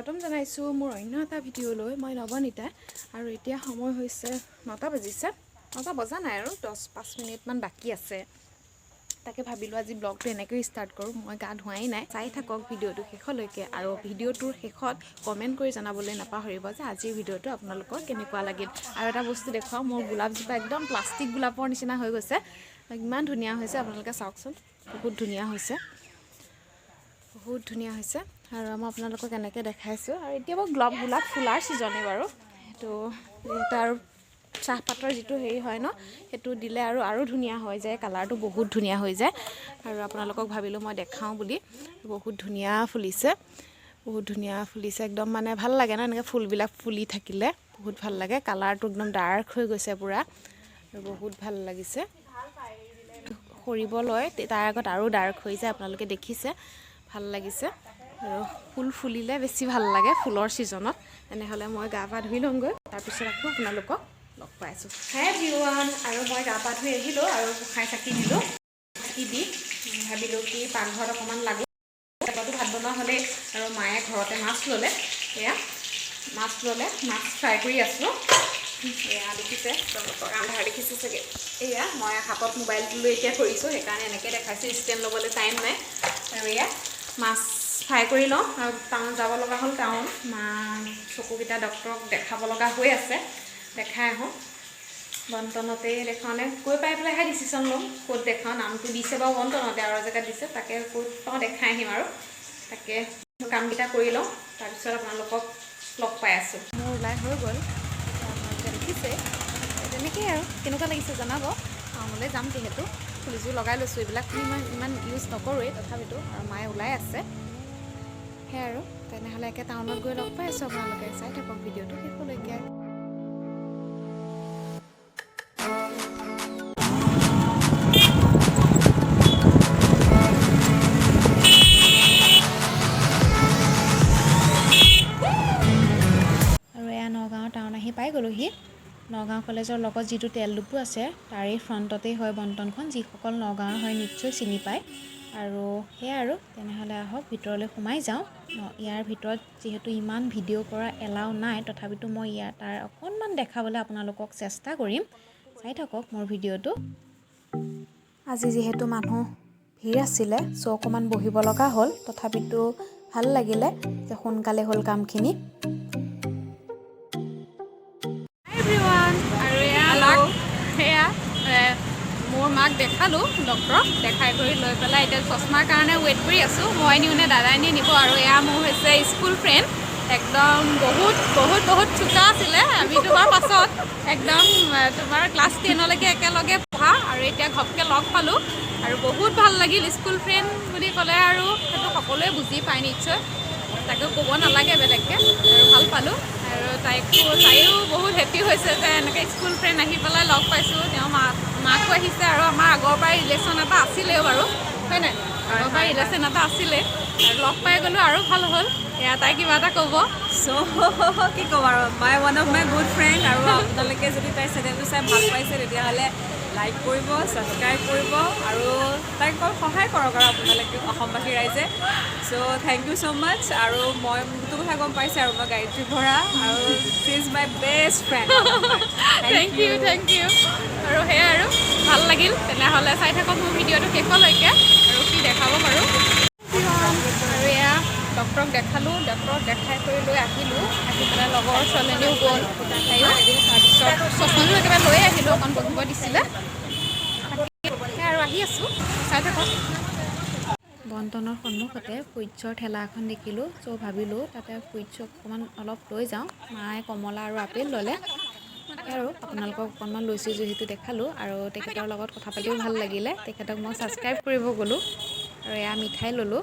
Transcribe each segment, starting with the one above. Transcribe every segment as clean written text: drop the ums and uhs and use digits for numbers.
স্বাগতম জনাইছো মোৰ অন্য এটা ভিডিঅ'লৈ মই নবনিতা আৰু এতিয়া সময় হৈছে 9টা বাজিছে 9টা বজা নাই আৰু 10-5 মিনিট মান বাকি আছে তাকে ভাবিলো আজি ব্লগটো এনেকৈ ষ্টাৰ্ট কৰো মই গা ধুৱাই নাই চাই থাকক ভিডিঅ'টো শেষলৈকে আৰু ভিডিঅ'টোৰ শেষত কমেন্ট কৰি জনাবলৈ নাপাহৰিব যে আজিৰ ভিডিঅ'টো আপোনালোকৰ কেনেকুৱা লাগিল আৰু এটা বস্তু দেখুৱাও মোৰ গোলাপজোপা একদম প্লাষ্টিক গোলাপৰ নিচিনা হৈ গৈছে ইমান ধুনীয়া হৈছে আপোনালোকে চাওকচোন বহুত ধুনীয়া হৈছে আৰু মই আপোনালোকক এনেকৈ দেখাইছো আৰু এতিয়া গোলাপ ফুলাৰ সিজনে বাৰু তো এটা আৰু চাহপাতৰ যেটো হেৰি হয় ন হেতু দিলে আৰু ধুনীয়া হৈ যায় কালাৰটো বহুত ধুনীয়া হৈ যায় আৰু আপোনালোকক ভাবিলো মই দেখাও বুলি বহুত ধুনীয়া ফুলিছে একদম মানে ভাল লাগে না এনেকৈ ফুলবিলাক ফুলি থাকিলে বহুত ভাল লাগে কালাৰটো একদম ডাৰ্ক হৈ গৈছে পুৰা আৰু বহুত ভাল লাগিছে খৰিবলৈ তাৰ আগত আৰু ডাৰ্ক হৈ যায় আপোনালোকে দেখিছে ভাল লাগিছে আৰু ফুল ফুলিলে বেছি ভাল লাগে ফুলৰ সিজনত এনেহলে মই গা পা ধুই লংগৈ তাৰ পিছত আকৌ আপোনালোকক লগ পাইছো হাই এভৰিৱান আৰু মই গা পা ধুই আহিলো আৰু খাই চাকি দিলো চাকি দি ভাবিলো কি পাকঘৰত অকমান লাগো ভাত বনোৱা হলে আৰু মায়ে ঘৰতে মাছ ললে মাছ ফ্ৰাই কৰি আছো এয়া দেখিছে আন্ধাৰ দেখিছে চাগে এয়া মই হাতত মোবাইলটো লৈ এতিয়া কৰিছো সেইকাৰণে এনেকৈ দেখাইছো ষ্টেণ্ড ল'বলৈ টাইম নাই আৰু এয়া মাছ ফ্ৰাই কৰি লওঁ আৰু টাউন যাব লগা হ'ল টাউন মা চকুকেইটা ডক্টৰক দেখাব লগা হৈ আছে দেখাই আহোঁ বন্টনতে দেখাওঁনে কৈ পাই পেলাইহে ডিচিশ্যন ল'ম ক'ত দেখাওঁ নামটো দিছে বাৰু বন্টনতে আৰু জেগাত দিছে তাকে ক'ত পাওঁ দেখাই আহিম আৰু তাকে কামকেইটা কৰি লওঁ তাৰপিছত আপোনালোকক লগ পাই আছোঁ মোৰ ওলাই হৈ গ'ল আপোনালোকে দেখিছে তেনেকেই আৰু কেনেকুৱা লাগিছে জনাব টাউনলৈ যাম যিহেতু ফুলিযোৰ লগাই লৈছোঁ এইবিলাক ইমান ইউজ নকৰোঁৱেই তথাপিতো আৰু মায়ে ওলাই আছে সেই আৰু তেনেহ'লে একে টাউনত গৈ লগ পাই আছোঁ আপোনালোকে চাই থাকক ভিডিঅ'টো শেষলৈকে আৰু এয়া নগাঁও টাউন আহি পাই গ'লোহি নগাঁও কলেজৰ লগত যিটো তেল ডিপু আছে তাৰে ফ্ৰণ্টতেই হয় বন্টনখন যিসকল নগাঁৱৰ হয় নিশ্চয় চিনি পায় আৰু সেয়া আৰু তেনেহ'লে আহক ভিতৰলৈ সোমাই যাওঁ ইয়াৰ ভিতৰত যিহেতু ইমান ভিডিঅ' কৰা এলাও নাই তথাপিতো মই তাৰ অকণমান দেখাবলৈ আপোনালোকক চেষ্টা কৰিম চাই থাকক মোৰ ভিডিঅ'টো আজি যিহেতু মানুহ ভিৰ আছিলে চ' অকণমান বহিব লগা হ'ল তথাপিতো ভাল লাগিলে যে সোনকালে হ'ল কামখিনি মোৰ মাক দেখালোঁ ডক্টৰক দেখাই কৰি লৈ পেলাই এতিয়া চশমাৰ কাৰণে ৱেইট কৰি আছোঁ মই নিওঁ নে দাদাই নিব আৰু এয়া মোৰ হৈছে স্কুল ফ্ৰেণ্ড একদম বহুত চোকা আছিলে আমি তোমাৰ পাছত একদম তোমাৰ ক্লাছ 10লৈকে একেলগে পঢ়া আৰু এতিয়া ঘপকৈ লগ পালোঁ আৰু বহুত ভাল লাগিল স্কুল ফ্ৰেণ্ড বুলি ক'লে আৰু সেইটো সকলোৱে বুজি পায় নিশ্চয় তাকে ক'ব নালাগে বেলেগকৈ আৰু ভাল পালোঁ আৰু তাইও বহুত হেপী হৈছে যে এনেকৈ স্কুল ফ্ৰেণ্ড আহি পেলাই লগ পাইছোঁ তেওঁ মাকো আহিছে আৰু আমাৰ আগৰ পৰাই ৰিলেশ্যন এটা আছিলেও বাৰু হয় নাই আগৰ পৰাই ৰিলেশ্যন এটা আছিলে আৰু লগ পাই গ'লোঁ আৰু ভাল হ'ল এয়া তাই কিবা এটা ক'ব চ' কি ক'ম আৰু one of my good friend আৰু আপোনালোকে যদি তাইৰ চেনেলটো চাই ভাল পাইছে তেতিয়াহ'লে লাইক কৰিব ছাবস্ক্ৰাইব কৰিব আৰু তাইক সহায় কৰক আৰু আপোনালোকে অসমবাসী ৰাইজে চ' থেংক ইউ ছ' মাছ আৰু মই বহুতো কথা গম পাইছে আৰু মই গাড়ীত ভৰা আৰু she is my best friend thank you আৰু সেয়াই আৰু ভাল লাগিল তেনেহ'লে চাই থাকক মোৰ ভিডিঅ'টো শেষলৈকে আৰু কি দেখাব পাৰোঁ আৰু এয়া ডক্টৰক দেখালোঁ ডক্টৰক দেখাই কৰি লৈ আহিলোঁ আহি পেলাই লগৰ ছোৱালীজনীও গ'ল তাইও তাৰপিছত চশমাযোৰ একেবাৰে লৈ আহিলোঁ অকণ বহিব দিছিলে সেয়া আৰু আহি আছোঁ চাই থাকক বন্টনৰ সন্মুখতে ফ্ৰুইটছৰ ঠেলা এখন দেখিলোঁ চ' ভাবিলোঁ তাতে ফ্ৰুইটছ অকণমান অলপ লৈ যাওঁ মায়ে কমলা আৰু আপেল ল'লে আৰু আপোনালোকক অকণমান লৈছোঁ যিহেতু দেখালোঁ আৰু তেখেতৰ লগত কথা পাতিও ভাল লাগিলে তেখেতক মই ছাবস্ক্ৰাইব কৰিব গ'লোঁ আৰু এয়া মিঠাই ল'লোঁ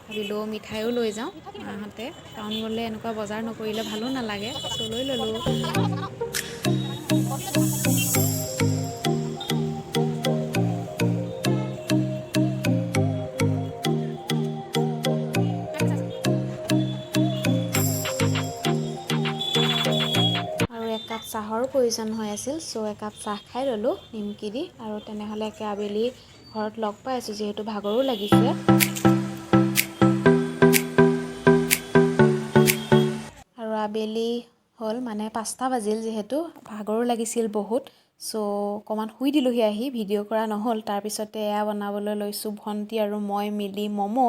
ভাবিলোঁ মিঠাইও লৈ যাওঁ মাহঁতে টাউন গ'লে এনেকুৱা বজাৰ নকৰিলে ভালো নালাগে চ' লৈ ল'লোঁ একাপ চাহৰ প্ৰয়োজন হৈ আছিল চ' একাপ চাহ খাই ল'লোঁ নিমকি দি আৰু তেনেহ'লে একে আবেলি ঘৰত লগ পাই আছোঁ যিহেতু ভাগৰো লাগিছে আবেলি হ'ল মানে 5টা বাজিল যিহেতু ভাগৰো লাগিছিল বহুত সো অকণমান শুই দিলোহি আহি ভিডিঅ' কৰা নহ'ল তাৰপিছতে এয়া বনাবলৈ লৈছোঁ ভণ্টি আৰু মই মিলি ম'ম'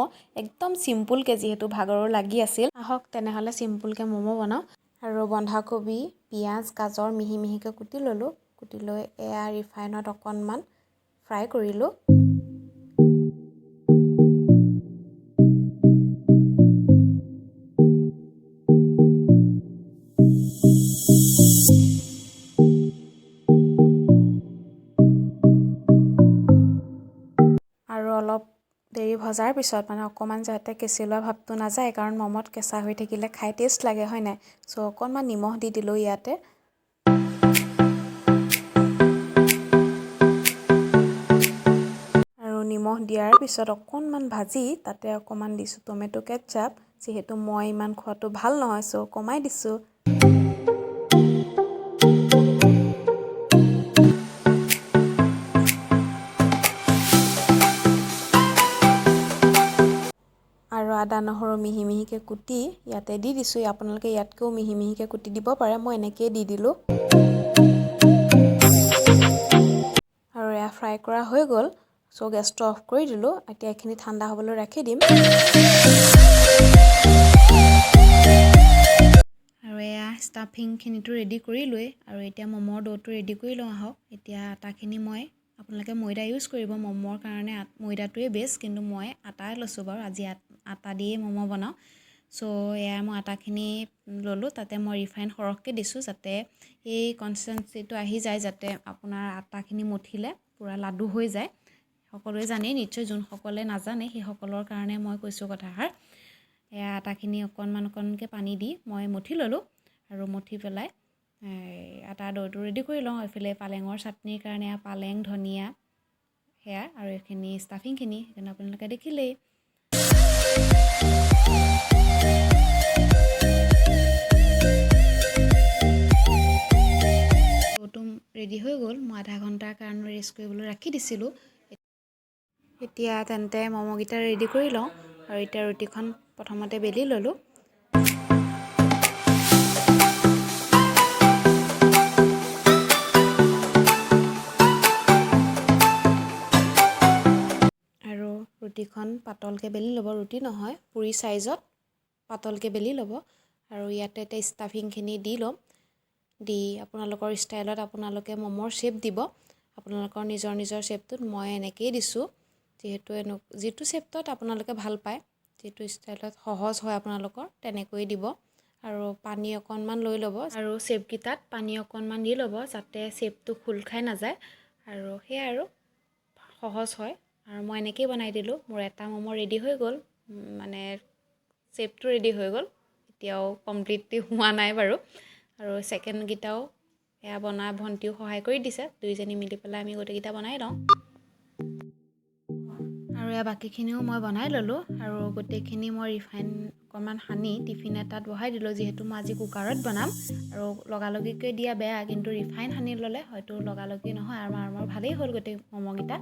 একদম চিম্পুলকৈ যিহেতু ভাগৰো লাগি আছিল আহক তেনেহ'লে চিম্পুলকৈ ম'ম' বনাওঁ আৰু বন্ধাকবি পিঁয়াজ গাজৰ মিহি মিহিকৈ কুটি ল'লোঁ কুটি লৈ এয়া ৰিফাইনত অকণমান ফ্ৰাই কৰিলোঁ আৰু অলপ দেৰি ভজাৰ পিছত মানে অকণমান যাতে কেঁচেলোৱা ভাৱটো নাযায় কাৰণ মমত কেঁচা হৈ থাকিলে খাই টেষ্ট লাগে হয় নাই চ' অকণমান নিমখ দি দিলোঁ ইয়াতে আৰু নিমখ দিয়াৰ পিছত অকণমান ভাজি তাতে অকণমান দিছোঁ টমেটো কেটচাপ যিহেতু মই ইমান খোৱাটো ভাল নহয় চ' কমাই দিছোঁ আৰু আদা নহৰু মিহি মিহিকৈ কুটি ইয়াতে দি দিছোঁ আপোনালোকে ইয়াতকৈও মিহি মিহিকৈ কুটি দিব পাৰে মই এনেকৈয়ে দি দিলোঁ আৰু এয়া ফ্ৰাই কৰা হৈ গ'ল চ' গেছটো অফ কৰি দিলোঁ এতিয়া এইখিনি ঠাণ্ডা হ'বলৈ ৰাখি দিম আৰু এয়া ষ্টাফিংখিনিতো ৰেডি কৰিলোৱেই আৰু এতিয়া ম'মৰ ড'টো ৰেডি কৰি লওঁ আহক এতিয়া আটাখিনি মই আপোনালোকে ময়দা ইউজ কৰিব ম'মৰ কাৰণে ময়দাটোৱে বেষ্ট কিন্তু মই আটাই লৈছোঁ বাৰু আজি আটা দিয়ে ম'ম' বনাওঁ চ' এয়া মই আটাখিনি ল'লোঁ তাতে মই ৰিফাইন সৰহকৈ দিছোঁ যাতে এই কনচিষ্টেঞ্চিটো আহি যায় যাতে আপোনাৰ আটাখিনি মঠিলে পূৰা লাডু হৈ যায় সকলোৱে জানেই নিশ্চয় যোনসকলে নাজানে সেইসকলৰ কাৰণে মই কৈছোঁ কথাষাৰ এয়া আটাখিনি অকণমানকৈ পানী দি মই মঠি ল'লোঁ আৰু মঠি পেলাই আটা দৌটো ৰেডি কৰি লওঁ এইফালে পালেঙৰ চাটনিৰ কাৰণে পালেং ধনিয়া সেয়া আৰু এইখিনি ষ্টাফিংখিনি সেইকাৰণে আপোনালোকে দেখিলেই ৰেডি হৈ গ'ল মই আধা ঘণ্টাৰ কাৰণে ৰেষ্ট কৰিবলৈ ৰাখি দিছিলোঁ এতিয়া তেন্তে ম'ম'কেইটা ৰেডি কৰি লওঁ আৰু এতিয়া ৰুটিখন প্ৰথমতে বেলি ল'লোঁ আৰু ৰুটিখন পাতলকৈ বেলি ল'ব ৰুটি নহয় পুৰি চাইজত পাতলকৈ বেলি ল'ব আৰু ইয়াতে এতিয়া ষ্টাফিংখিনি দি ল'ম দি আপোনালোকৰ ষ্টাইলত আপোনালোকে ম'মৰ শ্বেপ দিব আপোনালোকৰ নিজৰ নিজৰ শ্বেপটোত মই এনেকৈয়ে দিছোঁ যিহেতু যিটো শ্বেপত আপোনালোকে ভাল পায় যিটো ষ্টাইলত সহজ হয় আপোনালোকৰ তেনেকৈ দিব আৰু পানী অকণমান লৈ ল'ব আৰু শ্বেপকেইটাত পানী অকণমান দি ল'ব যাতে শ্বেপটো খোল খাই নাযায় আৰু সেয়াই আৰু সহজ হয় আৰু মই এনেকৈয়ে বনাই দিলোঁ মোৰ এটা ম'ম' ৰেডি হৈ গ'ল মানে শ্বেপটো ৰেডি হৈ গ'ল এতিয়াও কমপ্লিটলি হোৱা নাই বাৰু আৰু ছেকেণ্ডকেইটাও এয়া বনাই ভণ্টিও সহায় কৰি দিছে দুইজনী মিলি পেলাই আমি গোটেইকেইটা বনাই লওঁ আৰু এয়া বাকীখিনিও মই বনাই ল'লোঁ আৰু গোটেইখিনি মই ৰিফাইন অকণমান সানি টিফিন এটাত বহাই দিলোঁ যিহেতু মই আজি কুকাৰত বনাম আৰু লগালগিকৈ দিয়া বেয়া কিন্তু ৰিফাইন সানি ল'লে হয়তো লগালগি নহয় আৰু আমাৰ ভালেই হ'ল গোটেই ম'ম'কেইটা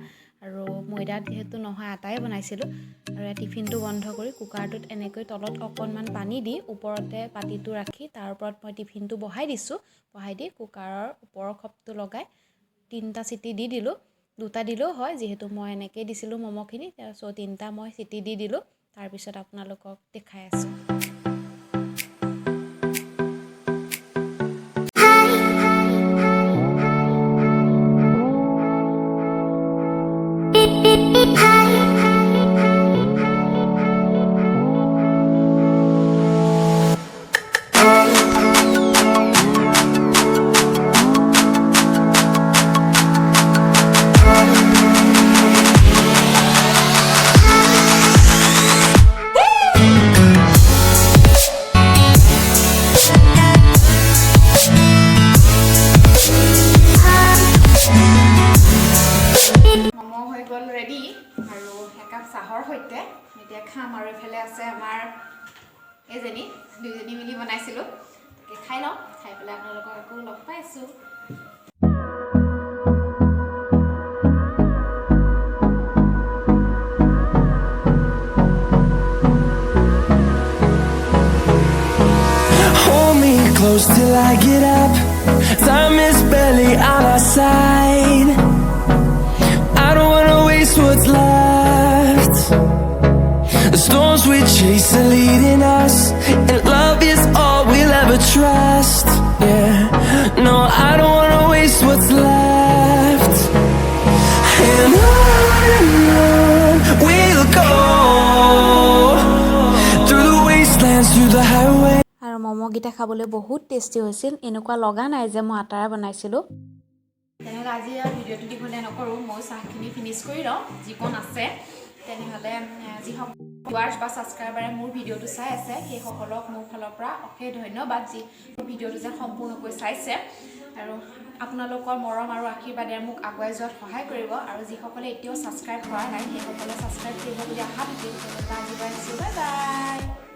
আৰু ময়দাত যিহেতু নহয় আটাই বনাইছিলোঁ আৰু এই টিফিনটো বন্ধ কৰি কুকাৰটোত এনেকৈ তলত অকণমান পানী দি ওপৰতে পাতিটো ৰাখি তাৰ ওপৰত মই টিফিনটো বহাই দিছোঁ বহাই দি কুকাৰৰ ওপৰৰ খপটো লগাই 3টা চিটি দি দিলোঁ 2টা দিলেও হয় যিহেতু মই এনেকৈ দিছিলোঁ ম'ম'খিনি চ' 3টা মই চিটি দি দিলোঁ তাৰপিছত আপোনালোকক দেখাই আছোঁ চাহৰ সৈতে এতিয়া খাম আৰু এফালে আছে আমাৰ এজনী দুইজনী মিলি বনাইছিলোঁ তাকে খাই লওঁ খাই পেলাই আপোনালোকক আকৌ লগ পাইছোঁ Hold me close till I get up. Time is barely on our side. I don't wanna waste what's left. The storms we chase are leading us, and love is all we'll ever trust. Yeah, no, I don't wanna waste what's left. And on we'll go, through the wastelands, through the highway. আৰু ম'ম'কেইটা খাবলৈ বহুত tasty হৈছিল এনেকুৱা লগা নাই যে মই আটাৰে বনাইছিলোঁ তেনেহ'লে আজি আৰু ভিডিঅ'টো দীঘলীয়া নকৰোঁ মই চাহখিনি ফিনিছ কৰি লওঁ যিকণ আছে তেনেহ'লে যিসকল ভিউৱাৰ্ছ বা ছাবস্ক্ৰাইবাৰে মোৰ ভিডিঅ'টো চাই আছে সেইসকলক মোৰ ফালৰ পৰা অশেষ ধন্যবাদ যি ভিডিঅ'টো যে সম্পূৰ্ণকৈ চাইছে আৰু আপোনালোকৰ মৰম আৰু আশীৰ্বাদে মোক আগুৱাই যোৱাত সহায় কৰিব আৰু যিসকলে এতিয়াও ছাবস্ক্ৰাইব কৰা নাই সেইসকলে ছাবস্ক্ৰাইব কৰিব বুলি আশা থাকিল আজি বাই বাই